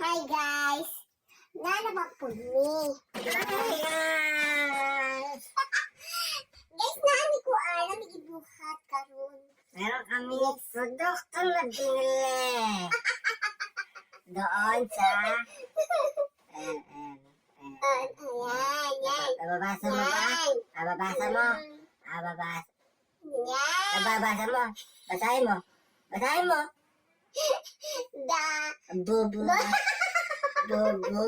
Hi guys! Nanabak po ni. Hi guys! Guys, nani ko alam igibuhat karon. Meron kami produkto na binili. Doon sa... Ayan, yan. Nababasa mo ba? Nababasa mo? Nababasa. Yan. Nababasa mo? Basahin mo? Basahin mo? Da. Bubu. Bubu.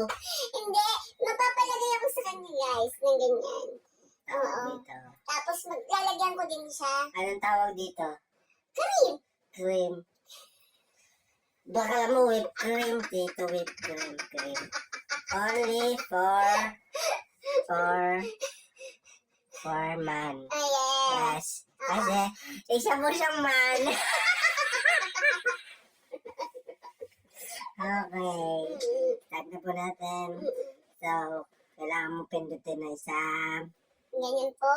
Hindi, mapapalagay ako sa kanya guys, ng ganyan. Tawag dito. Tapos maglalagyan ko din siya. Anong tawag dito? Cream. Cream. Baka mo whipped cream dito. Whipped cream. Only for man. Ayan. Yes. Kasi, isa mo siyang man. Okay. Start na po natin. So, kailangan mo pindutin na isa. Ganyan po.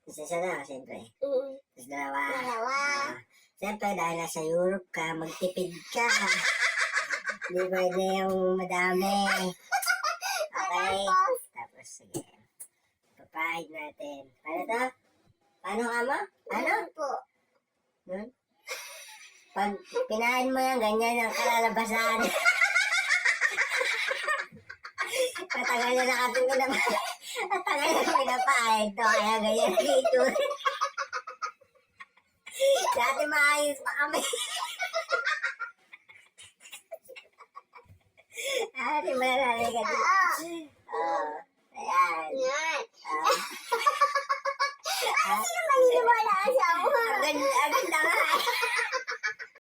Isa na, siyempre. Mm. Tapos dalawa. Dalawa. Siyempre, dahil nasa Europe ka, magtipid ka. Hindi pwede yung madami. Okay. Tapos, sige. Papahid natin. Paano to? Paano ka mo? Ano? Ganyan po. Nun? Pag pinahin mo yan, ganyan ang kalalabasan. Matagal na nakating pinapahid. Matagal na pinapahid to, kaya ganyan dito. Dati maayos pa kami. Di ba nalalagay ka dito? Ayan. Yan. Ah, Sino maniniwala sa ako? Ang ganda nga.